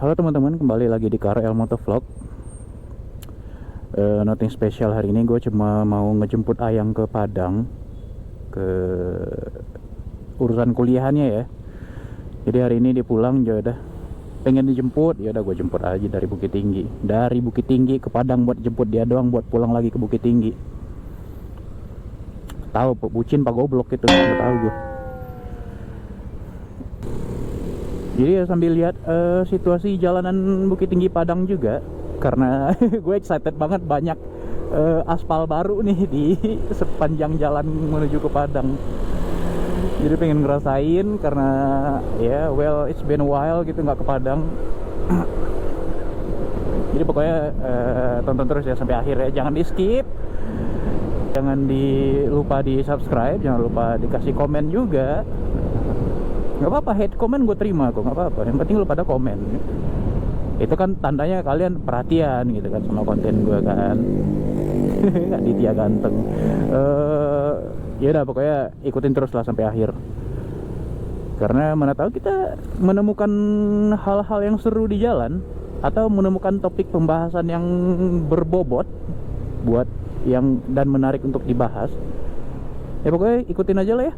Halo teman-teman, kembali lagi di KRL Motovlog. Nothing special hari ini, gue cuma mau ngejemput Ayang ke Padang, ke urusan kuliahannya ya. Jadi hari ini dia pulang, ya udah pengen dijemput, ya udah gue jemput aja dari Bukit Tinggi. Dari Bukit Tinggi ke Padang buat jemput dia doang, buat pulang lagi ke Bukit Tinggi. Tahu bucin pak goblok itu, nggak tahu gue. Jadi ya sambil lihat situasi jalanan Bukit Tinggi Padang juga, karena gue excited banget, banyak aspal baru nih di sepanjang jalan menuju ke Padang. Jadi pengen ngerasain, karena ya well it's been a while gitu nggak ke Padang. Jadi pokoknya tonton terus ya sampai akhir ya, jangan di skip, jangan lupa di subscribe, jangan lupa dikasih komen juga. Nggak apa-apa, hate komen gue terima kok, nggak apa-apa, yang penting lu pada komen. Itu kan tandanya kalian perhatian gitu kan sama konten gue kan. Aditya ganteng. Ya udah pokoknya ikutin terus lah sampai akhir, karena mana tahu kita menemukan hal-hal yang seru di jalan, atau menemukan topik pembahasan yang berbobot buat yang dan menarik untuk dibahas. Ya pokoknya ikutin aja lah ya.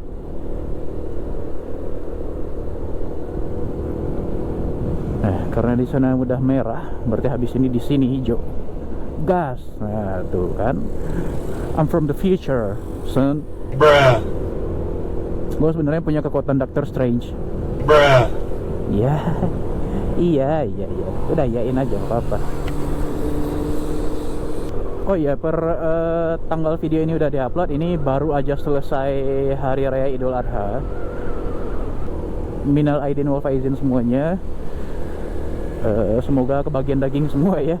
Karena di sana udah merah, berarti habis ini di sini hijau. Gas. Nah, tuh kan. I'm from the future, son. Bruh. Gue sebenarnya punya kekuatan Doctor Strange. Bruh. Iya. Iya. Udah yain aja, apa-apa. Oh iya, per tanggal video ini udah diupload, ini baru aja selesai Hari Raya Idul Adha. Minal aidin wal faizin semuanya. Semoga kebagian daging semua ya.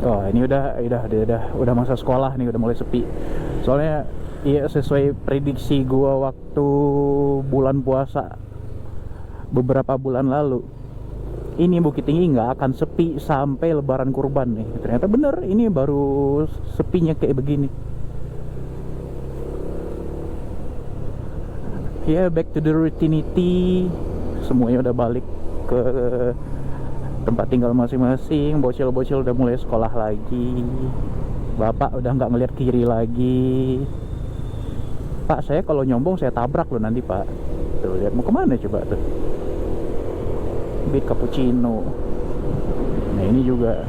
Oh ini udah masa sekolah nih, udah mulai sepi. Soalnya iya, sesuai prediksi gua waktu bulan puasa beberapa bulan lalu, ini Bukit Tinggi nggak akan sepi sampai Lebaran Kurban nih. Ternyata bener, ini baru sepinya kayak begini. Ya, back to the routinity. Semuanya udah balik ke tempat tinggal masing-masing. Bocil-bocil udah mulai sekolah lagi. Bapak udah nggak ngeliat kiri lagi. Pak, saya kalau nyombong saya tabrak loh nanti pak. Tuh lihat, mau kemana coba tuh. Beat cappuccino. Nah ini juga.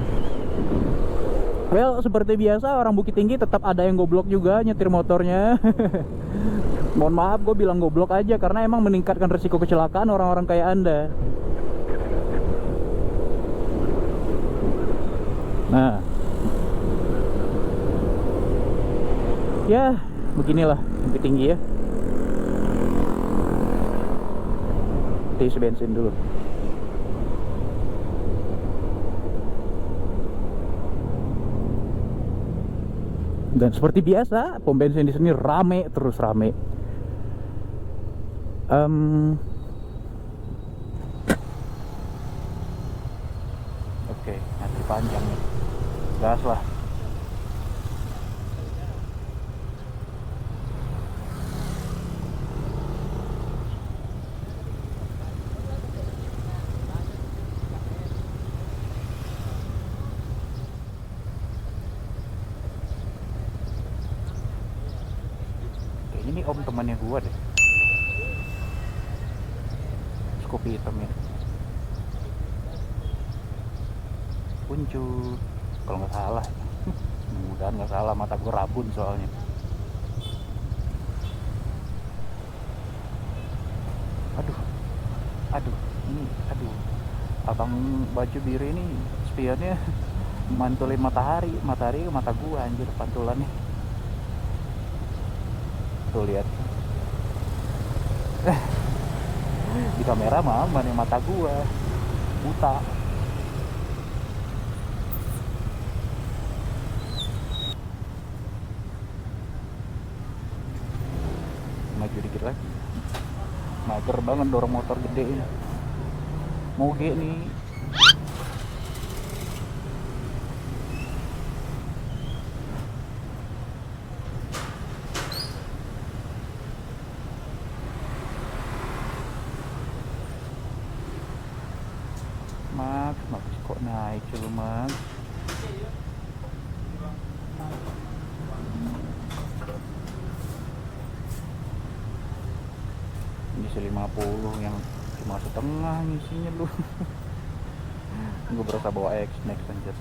Well, seperti biasa orang Bukit Tinggi tetap ada yang goblok juga nyetir motornya. Mohon maaf, gue bilang goblok aja karena emang meningkatkan resiko kecelakaan orang-orang kayak anda. Nah, ya beginilah Bukit Tinggi ya. Kita isi bensin dulu. Dan seperti biasa, pom bensin di sini rame, terus rame. Oke, nanti panjang nih. Gas lah. Ini om temannya gua deh. Kopi hitam ya. Puncut kalau nggak salah. Mudah-mudahan nggak salah, mata gue rabun soalnya. Aduh, abang baju biru ini spionnya mantulin matahari ke mata gua, anjir pantulannya. Tuh lihat. Di kamera mah aman, yang mata gua buta. Maju dikit lagi. Mager banget dorong motor gede ini. Moge nih. Cileman. Ini 50 yang cuma setengah ngisinya lu. Gue berasa bawa X-Max anjir.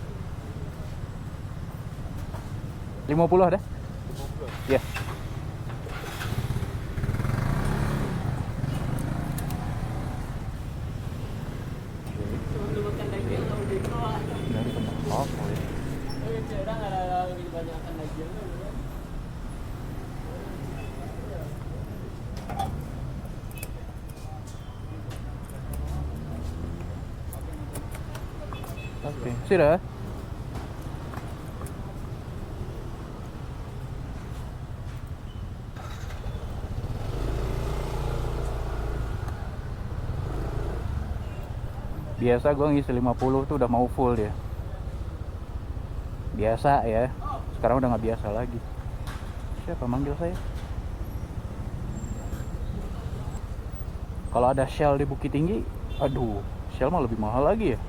50 ada? 50. Ya. Dari tempat apa ya? Oke, sudah. Biasa gue ngisi 50 tuh udah mau full dia. Biasa ya. Sekarang udah nggak biasa lagi. Siapa manggil saya? Kalau ada Shell di Bukit Tinggi, aduh, Shell mah lebih mahal lagi ya.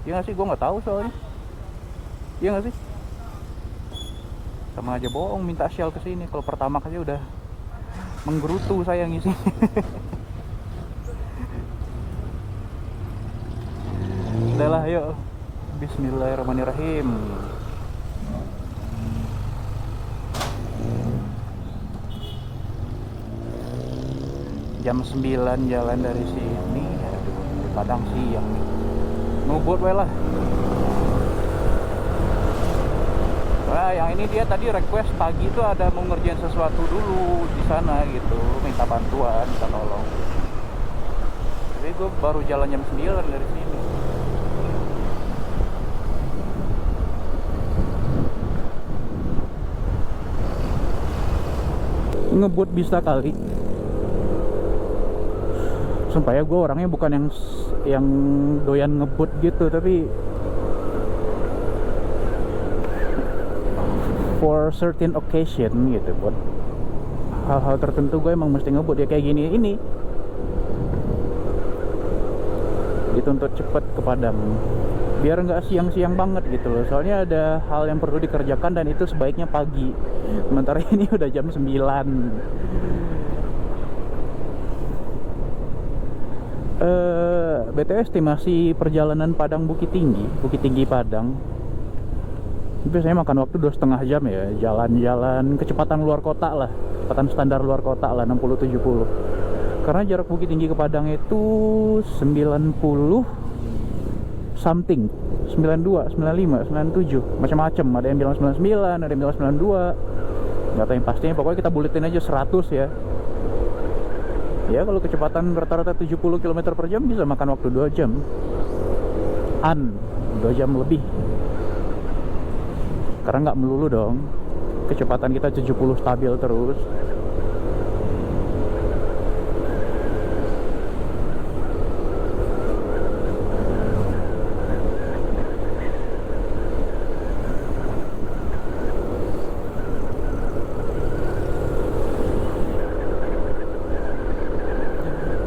Iya nggak sih? Gue nggak tahu soalnya. Iya nggak sih? Sama aja bohong minta Shell ke sini. Kalau pertama kali udah menggerutu saya ngisi. Udahlah, yuk. Bismillahirrahmanirrahim. Jam 9 jalan dari sini. Aduh, di Padang siang nih. Ngebut we lah. Nah, yang ini dia tadi request pagi itu ada mau ngerjain sesuatu dulu di sana gitu, minta bantuan, minta tolong. Tapi gue baru jalan jam 9 dari sini. Ngebut bisa kali. Sumpah ya, gue orangnya bukan yang doyan ngebut gitu, tapi for certain occasion gitu, buat hal-hal tertentu gue emang mesti ngebut ya. Kayak gini ini dituntut cepet ke Padang biar nggak siang-siang banget gitu loh, soalnya ada hal yang perlu dikerjakan dan itu sebaiknya pagi. Sementara ini udah jam 9. BTW estimasi perjalanan Padang Bukit Tinggi Padang biasanya makan waktu 2,5 jam ya, jalan-jalan kecepatan luar kota lah, kecepatan standar luar kota lah, 60-70. Karena jarak Bukit Tinggi ke Padang itu 90 something, 92, 95, 97, macam-macam. Ada yang bilang 99, ada yang bilang 92. Nggak tahu yang pastinya, pokoknya kita buletin aja 100 ya. Ya kalau kecepatan rata-rata 70 km per jam bisa makan waktu 2 jam. 2 jam lebih. Karena nggak melulu dong, kecepatan kita 70 stabil terus.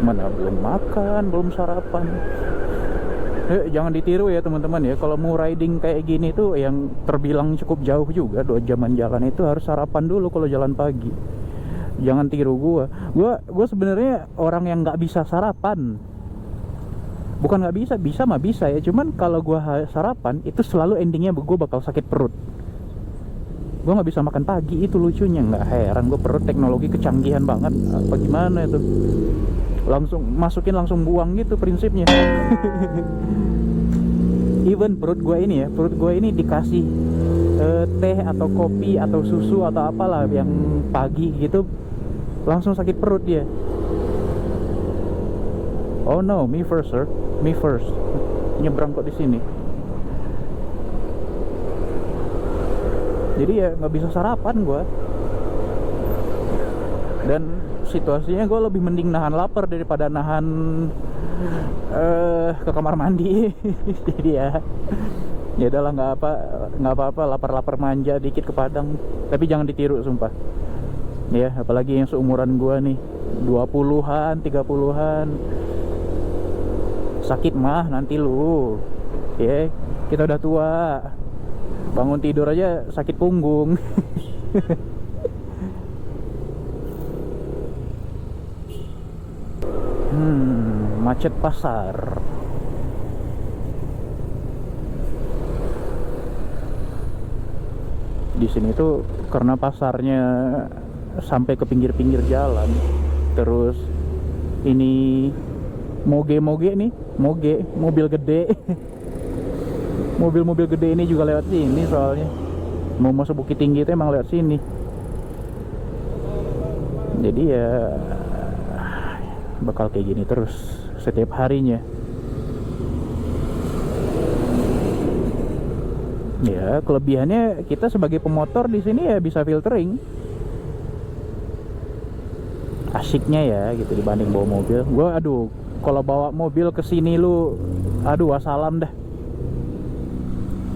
Mana belum makan, belum sarapan. Jangan ditiru ya teman-teman ya. Kalau mau riding kayak gini tuh yang terbilang cukup jauh juga, 2 jaman jalan itu harus sarapan dulu kalau jalan pagi. Jangan tiru gua sebenarnya orang yang nggak bisa sarapan. Bukan nggak bisa mah bisa ya. Cuman kalau gua sarapan itu selalu endingnya gua bakal sakit perut. Gua nggak bisa makan pagi, itu lucunya. Nggak heran gua, perut teknologi kecanggihan banget. Apa gimana itu? Langsung masukin langsung buang gitu prinsipnya. Even perut gue ini dikasih teh atau kopi atau susu atau apalah yang pagi gitu, langsung sakit perut dia. Oh no, me first sir, me first. Nyebrang kok di sini. Jadi ya nggak bisa sarapan gue. Dan situasinya gue lebih mending nahan lapar daripada nahan ke kamar mandi. Jadi ya udahlah, nggak apa-apa lapar manja dikit ke Padang, tapi jangan ditiru sumpah ya, apalagi yang seumuran gue nih 20-an 30-an. Sakit mah nanti lu ya, Kita udah tua, bangun tidur aja sakit punggung. Macet pasar. Di sini tuh karena pasarnya sampai ke pinggir-pinggir jalan, terus ini moge nih, mobil gede. Mobil-mobil gede ini juga lewat sini soalnya. Mau masuk Bukit Tinggi itu emang lewat sini. Jadi ya bakal kayak gini terus setiap harinya. Ya, kelebihannya kita sebagai pemotor di sini ya bisa filtering. Asiknya ya gitu dibanding bawa mobil. Gua kalau bawa mobil ke sini lu wassalam dah.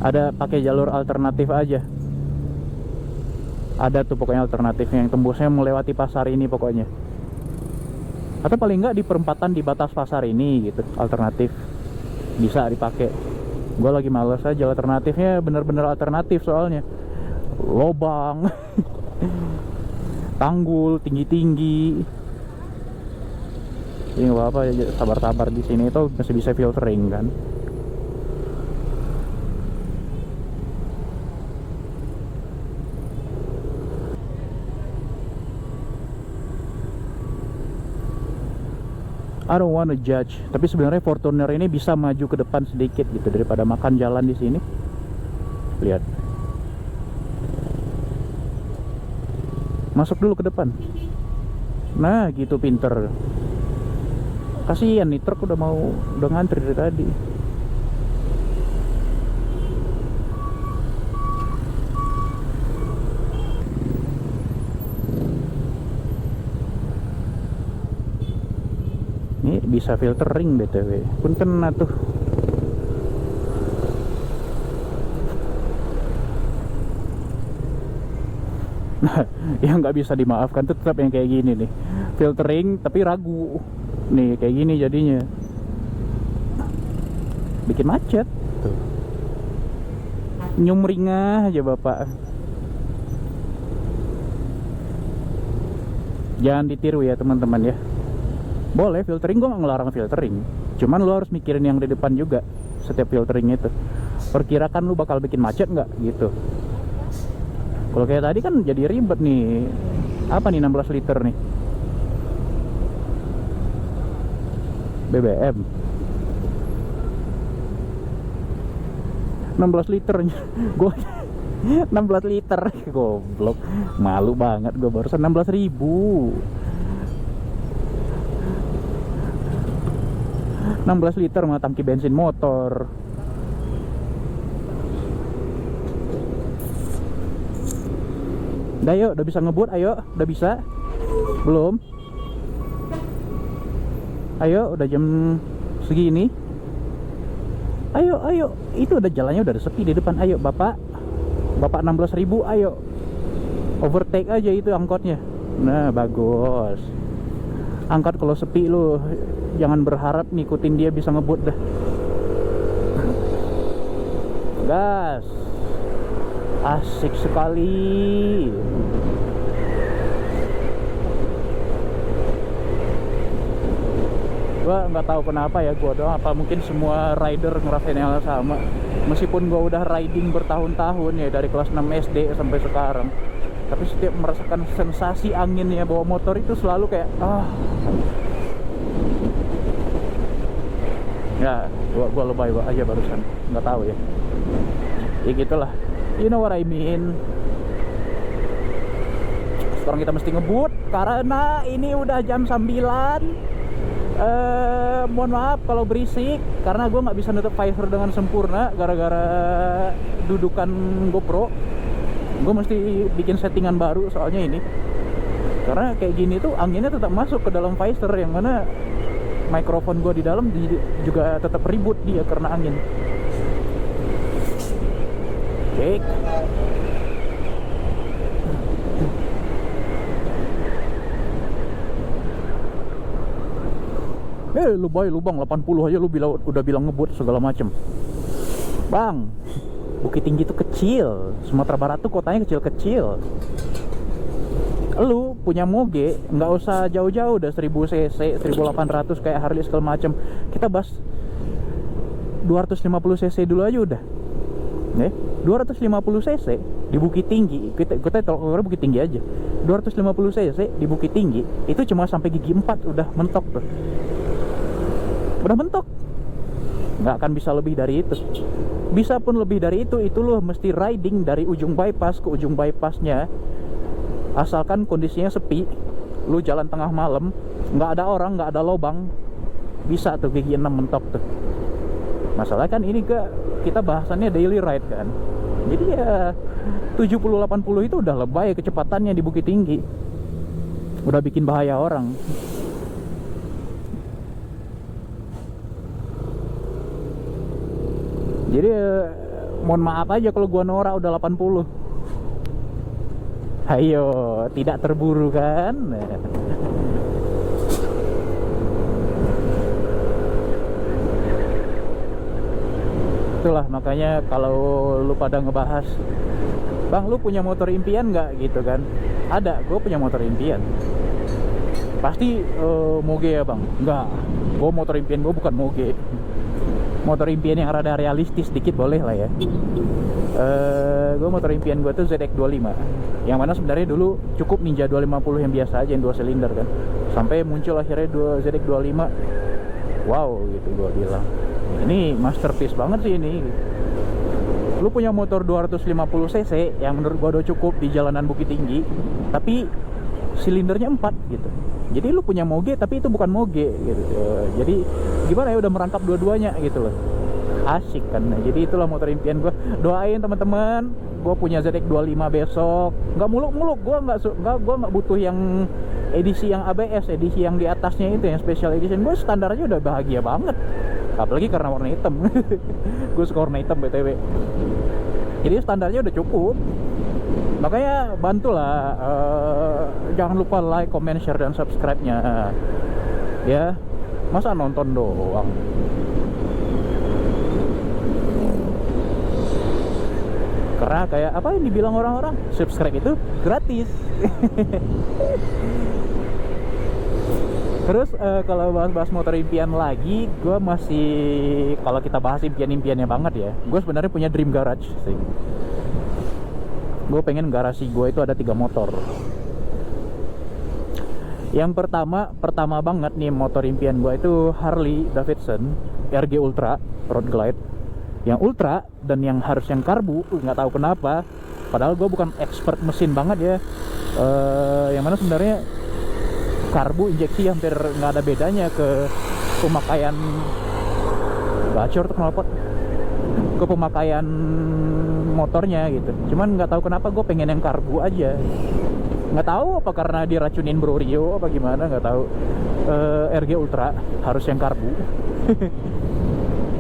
Ada pakai jalur alternatif aja. Ada tuh pokoknya alternatifnya yang tembusnya melewati pasar ini pokoknya. Atau paling enggak di perempatan di batas pasar ini gitu, alternatif bisa dipakai. Gue lagi males aja, alternatifnya bener-bener alternatif soalnya. Lobang, tanggul tinggi-tinggi. Jadi nggak apa-apa, sabar-sabar di sini itu masih bisa filtering kan. I don't wanna judge, tapi sebenarnya Fortuner ini bisa maju ke depan sedikit gitu daripada makan jalan di sini. Lihat, masuk dulu ke depan. Nah, gitu pinter. Kasihan nih truk udah ngantri dari tadi. Ini bisa filtering BTW. Pun kena tuh. Nah, yang nggak bisa dimaafkan tuh tetap yang kayak gini nih. Filtering tapi ragu. Nih kayak gini jadinya. Bikin macet tuh. Nyumringah aja bapak. Jangan ditiru ya teman-teman ya. Boleh filtering, gue gak ngelarang filtering. Cuman lu harus mikirin yang di depan juga setiap filtering itu. Perkirakan lu bakal bikin macet nggak gitu. Kalau kayak tadi kan jadi ribet nih. Apa nih 16 liter nih? BBM 16 liter. Gue 16 liter. Goblok. Malu banget gue barusan 16.000. 16 liter mah tangki bensin motor. Udah yuk, udah bisa ngebut, ayo, udah bisa? Belum? Ayo, udah jam segini. Ayo, itu udah jalannya udah sepi di depan. Ayo bapak 16.000, ayo. Overtake aja itu angkotnya. Nah, bagus. Angkot kalau sepi lu jangan berharap ngikutin dia bisa ngebut dah. Gas. Asik sekali. Gua nggak tahu kenapa ya, gua doang apa mungkin semua rider ngerasain yang sama. Meskipun gua udah riding bertahun-tahun ya dari kelas 6 SD sampai sekarang, tapi setiap merasakan sensasi anginnya bawa motor itu selalu kayak ya gua lebay aja barusan, nggak tahu ya. Ya gitulah, you know what I mean. Sekarang kita mesti ngebut karena ini udah jam 9. Mohon maaf kalau berisik karena gue nggak bisa nutup visor dengan sempurna gara-gara dudukan GoPro. Gue mesti bikin settingan baru soalnya ini, karena kayak gini tuh anginnya tetap masuk ke dalam visor, yang mana mikrofon gue di dalam juga tetap ribut dia karena angin. Oke. Lu boy, lubang 80 aja lu udah bilang ngebut segala macem. Bang, Bukit Tinggi itu kecil, Sumatera Barat tuh kotanya kecil-kecil. Lu punya moge, nggak usah jauh-jauh, udah 1000 cc, 1800 kayak Harley segala macem. Kita bahas 250 cc dulu aja udah. 250 cc di Bukit Tinggi, kita tolong Bukit Tinggi aja. 250 cc di Bukit Tinggi itu cuma sampai gigi 4 udah mentok tuh. Udah mentok. Nggak akan bisa lebih dari itu. Bisa pun lebih dari itu lu mesti riding dari ujung bypass ke ujung bypassnya. Asalkan kondisinya sepi, lu jalan tengah malam, nggak ada orang, nggak ada lobang, bisa tuh gigi 6 mentok tuh. Masalah kan ini kita bahasannya daily ride kan. Jadi ya 70-80 itu udah lebay kecepatannya di Bukit Tinggi. Udah bikin bahaya orang. Jadi mohon maaf aja kalau gua norak udah 80. Ayo, tidak terburu kan? Itulah makanya kalau lu pada ngebahas, Bang, lu punya motor impian nggak gitu kan? Ada, gue punya motor impian. Pasti moge ya bang? Nggak, gue motor impian gue bukan moge. Motor impian yang rada realistis dikit boleh lah ya. Gue motor impian gue tuh ZX25, yang mana sebenarnya dulu cukup Ninja 250 yang biasa aja, yang 2 silinder kan. Sampai muncul akhirnya ZX25. Wow gitu gue bilang, ini masterpiece banget sih ini. Lu punya motor 250 cc yang menurut gua udah cukup di jalanan Bukit Tinggi, tapi silindernya 4 gitu. Jadi lu punya moge tapi itu bukan moge gitu. Jadi gimana ya, udah merangkap dua-duanya gitu loh. Asik kan. Nah, jadi itulah motor impian gua. Doain teman-teman, gua punya ZX25 besok. Nggak muluk-muluk, gua nggak butuh yang edisi yang ABS, edisi yang di atasnya itu yang special edition. Gua standarnya udah bahagia banget. Apalagi karena warna hitam. Gue suka warna hitam BTW. Jadi standarnya udah cukup. Makanya bantulah, jangan lupa like, comment, share, dan subscribe-nya. Ya, masa nonton doang. Karena kayak apa yang dibilang orang-orang, subscribe itu gratis. Terus kalau bahas motor impian lagi, gue masih, kalau kita bahas impian-impiannya banget ya, gue sebenarnya punya dream garage sih. Gue pengen garasi gue itu ada 3 motor. Yang pertama banget nih motor impian gue itu Harley Davidson RG Ultra Road Glide. Yang Ultra dan yang harus yang karbu, nggak tahu kenapa. Padahal gue bukan expert mesin banget ya. Yang mana sebenarnya karbu injeksi hampir nggak ada bedanya ke pemakaian gacor tuh knalpot, ke pemakaian motornya gitu. Cuman nggak tahu kenapa gue pengen yang karbu aja. Nggak tahu apa karena diracunin Bro Rio apa gimana, nggak tahu. RG Ultra harus yang karbu.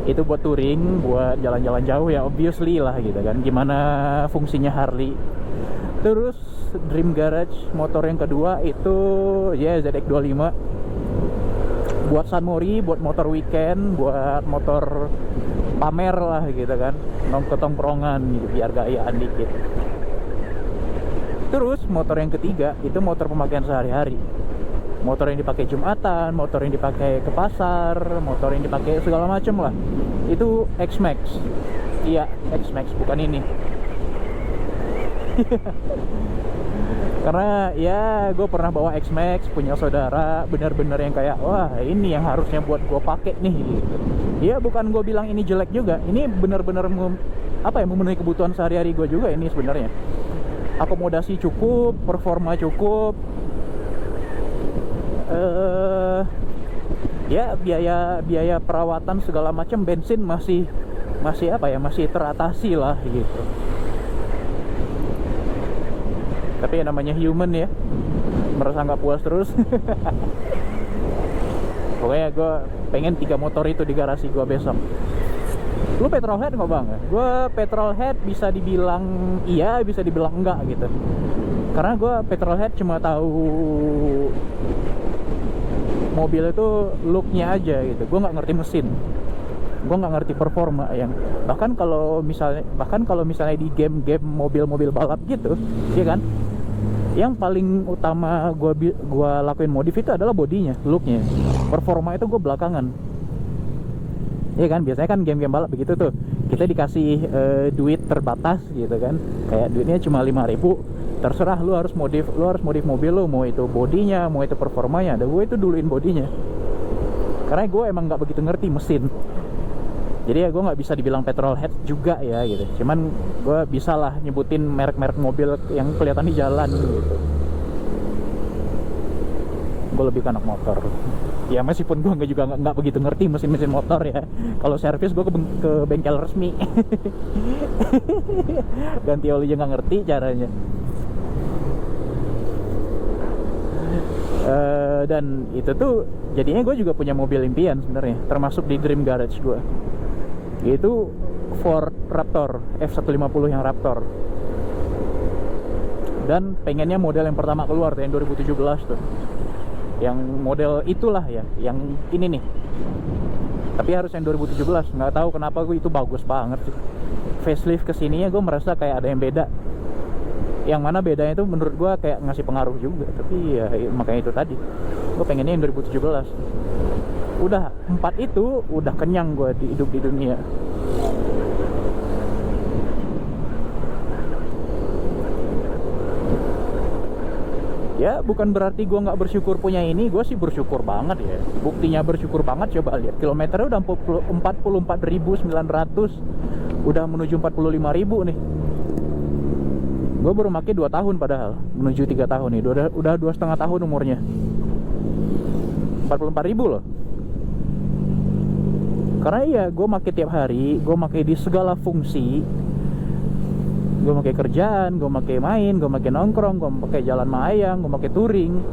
Itu buat touring, buat jalan-jalan jauh ya obviously lah gitu kan. Gimana fungsinya Harley. Terus dream garage motor yang kedua itu ya ZX25 buat Sunmori, buat motor weekend, buat motor pamer lah gitu kan, ketongkrongan gitu biar gayaan dikit. Terus motor yang ketiga itu motor pemakaian sehari-hari, motor yang dipakai Jumatan, motor yang dipakai ke pasar, motor yang dipakai segala macem lah. Itu X-Max. Iya, X-Max bukan ini. Karena ya gue pernah bawa X-Max punya saudara, benar-benar yang kayak wah ini yang harusnya buat gue pakai nih gitu. Ya bukan gue bilang ini jelek juga, ini benar-benar memenuhi kebutuhan sehari-hari gue juga ini sebenarnya. Akomodasi cukup, performa cukup, ya biaya perawatan segala macam, bensin masih teratasi lah gitu. Tapi ya namanya human ya, merasa nggak puas terus. Pokoknya gue pengen 3 motor itu di garasi gue besok. Lu petrolhead nggak bang? Gue petrolhead bisa dibilang iya, bisa dibilang enggak gitu. Karena gue petrolhead cuma tahu mobil itu looknya aja gitu. Gue nggak ngerti mesin. gue nggak ngerti performa yang bahkan kalau misalnya di game-game mobil-mobil balap gitu, ya kan, yang paling utama gua lakuin modif itu adalah bodinya, looknya. Performa itu gue belakangan, ya kan. Biasanya kan game-game balap begitu tuh, kita dikasih duit terbatas gitu kan, kayak duitnya cuma 5.000, terserah lu harus modif mobil lu, mau itu bodinya, mau itu performanya. Ada gue itu duluin bodinya, karena gue emang nggak begitu ngerti mesin. Jadi ya gue nggak bisa dibilang petrol head juga ya gitu, cuman gue bisa lah nyebutin merek-merek mobil yang kelihatan di jalan gitu. Gue lebih ke anak motor ya, meskipun gue nggak begitu ngerti mesin motor ya. Kalau servis gue ke bengkel resmi ganti oli aja nggak ngerti caranya. Dan itu tuh jadinya gue juga punya mobil impian sebenarnya, termasuk di dream garage gue, yaitu Ford Raptor F150 yang Raptor. Dan pengennya model yang pertama keluar yang 2017 tuh, yang model itulah ya, yang ini nih. Tapi harus yang 2017. Nggak tahu kenapa gue itu bagus banget sih. Facelift kesininya gue merasa kayak ada yang beda. Yang mana bedanya itu menurut gue kayak ngasih pengaruh juga. Tapi ya makanya itu tadi, gue pengennya yang 2017. Udah 4 itu udah kenyang gue hidup di dunia. Ya bukan berarti gue nggak bersyukur punya ini, gue sih bersyukur banget ya. Buktinya bersyukur banget, coba lihat kilometernya udah 44.900, udah menuju 45.000 nih. Gue baru pakai 2 tahun padahal, menuju 3 tahun nih, udah 2,5 tahun umurnya. 44.000 loh. Karena ya gue pakai tiap hari, gue pakai di segala fungsi. Gue pakai kerjaan, gue pakai main, gue pakai nongkrong, gue pakai jalan mayang, gue pakai touring.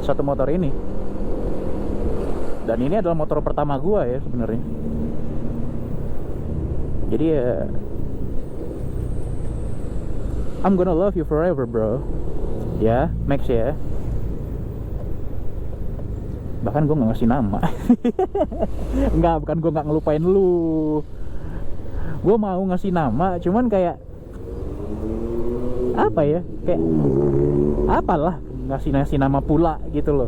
Satu motor ini. Dan ini adalah motor pertama gue ya sebenarnya. Jadi ya, I'm gonna love you forever bro. Ya, Max ya. Bahkan gue gak ngasih nama. Enggak, bukan gue gak ngelupain lu. Gue mau ngasih nama, cuman kayak apa ya, kayak apalah, ngasih nama pula gitu loh.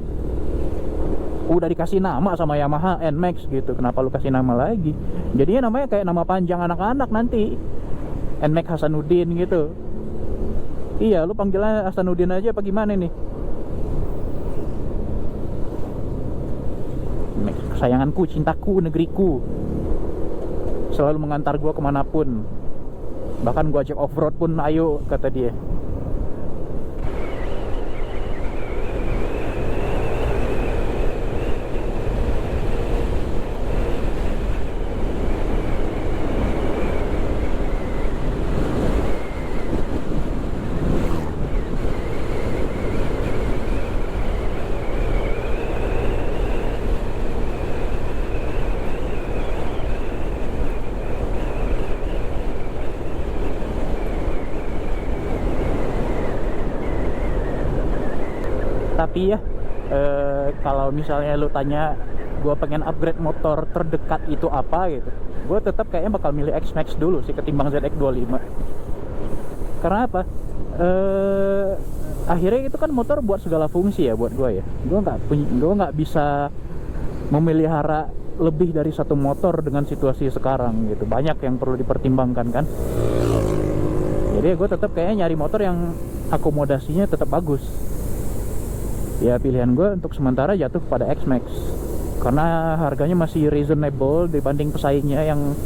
Udah dikasih nama sama Yamaha NMAX gitu, kenapa lu kasih nama lagi? Jadinya namanya kayak nama panjang anak-anak nanti, NMAX Hasanuddin gitu. Iya, lu panggilnya Hasanuddin aja apa gimana nih? Kesayanganku, cintaku, negeriku, selalu mengantar gue kemanapun. Bahkan gue ajak off-road pun ayo, kata dia. Tapi ya kalau misalnya lu tanya gue pengen upgrade motor terdekat itu apa gitu, gue tetap kayaknya bakal milih X-Max dulu sih ketimbang ZX25. Karena apa? Akhirnya itu kan motor buat segala fungsi ya buat gue ya. Gue nggak bisa memelihara lebih dari satu motor dengan situasi sekarang gitu. Banyak yang perlu dipertimbangkan kan. Jadi gue tetap kayaknya nyari motor yang akomodasinya tetap bagus. Ya pilihan gue untuk sementara jatuh pada X-Max karena harganya masih reasonable dibanding pesaingnya yang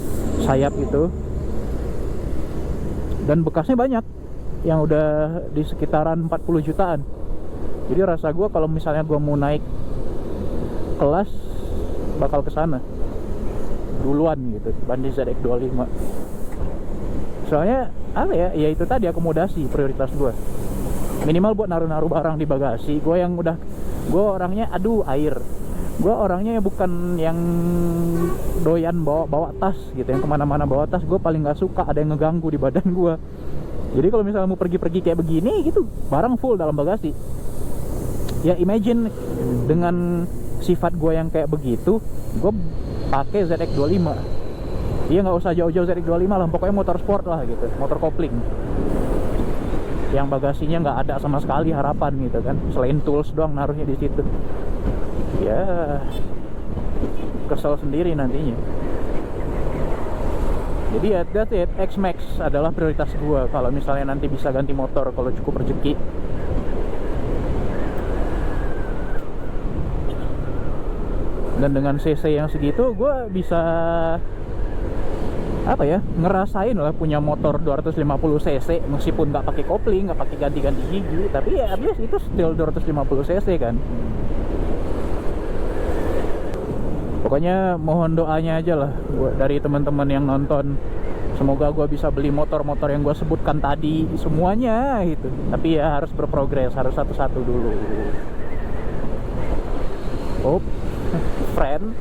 sayap itu, dan bekasnya banyak yang udah di sekitaran 40 jutaan. Jadi rasa gue kalau misalnya gue mau naik kelas bakal kesana duluan gitu dibanding ZX25. Soalnya apa ya, ya itu tadi akomodasi prioritas gue. Minimal buat naruh-naruh barang di bagasi. Gue orangnya air. Gue orangnya bukan yang doyan bawa tas gitu, yang kemana-mana bawa tas. Gue paling nggak suka ada yang ngeganggu di badan gue. Jadi kalau misalnya mau pergi-pergi kayak begini gitu, barang full dalam bagasi. Ya imagine dengan sifat gue yang kayak begitu, gue pakai ZX25. Iya, nggak usah jauh-jauh ZX25 lah, pokoknya motor sport lah gitu, motor kopling yang bagasinya nggak ada sama sekali harapan gitu kan, selain tools doang naruhnya di situ. Ya kesel sendiri nantinya. Jadi ya that's it, X-Max adalah prioritas gua kalau misalnya nanti bisa ganti motor kalau cukup rezeki. Dan dengan CC yang segitu gua bisa apa ya, ngerasain lah punya motor 250 cc meskipun nggak pakai kopling, nggak pakai ganti-ganti gigi, tapi ya at least itu still 250 cc kan. Pokoknya mohon doanya aja lah dari teman-teman yang nonton, semoga gue bisa beli motor-motor yang gue sebutkan tadi semuanya gitu. Tapi ya harus berprogres, harus satu-satu dulu. Oh friend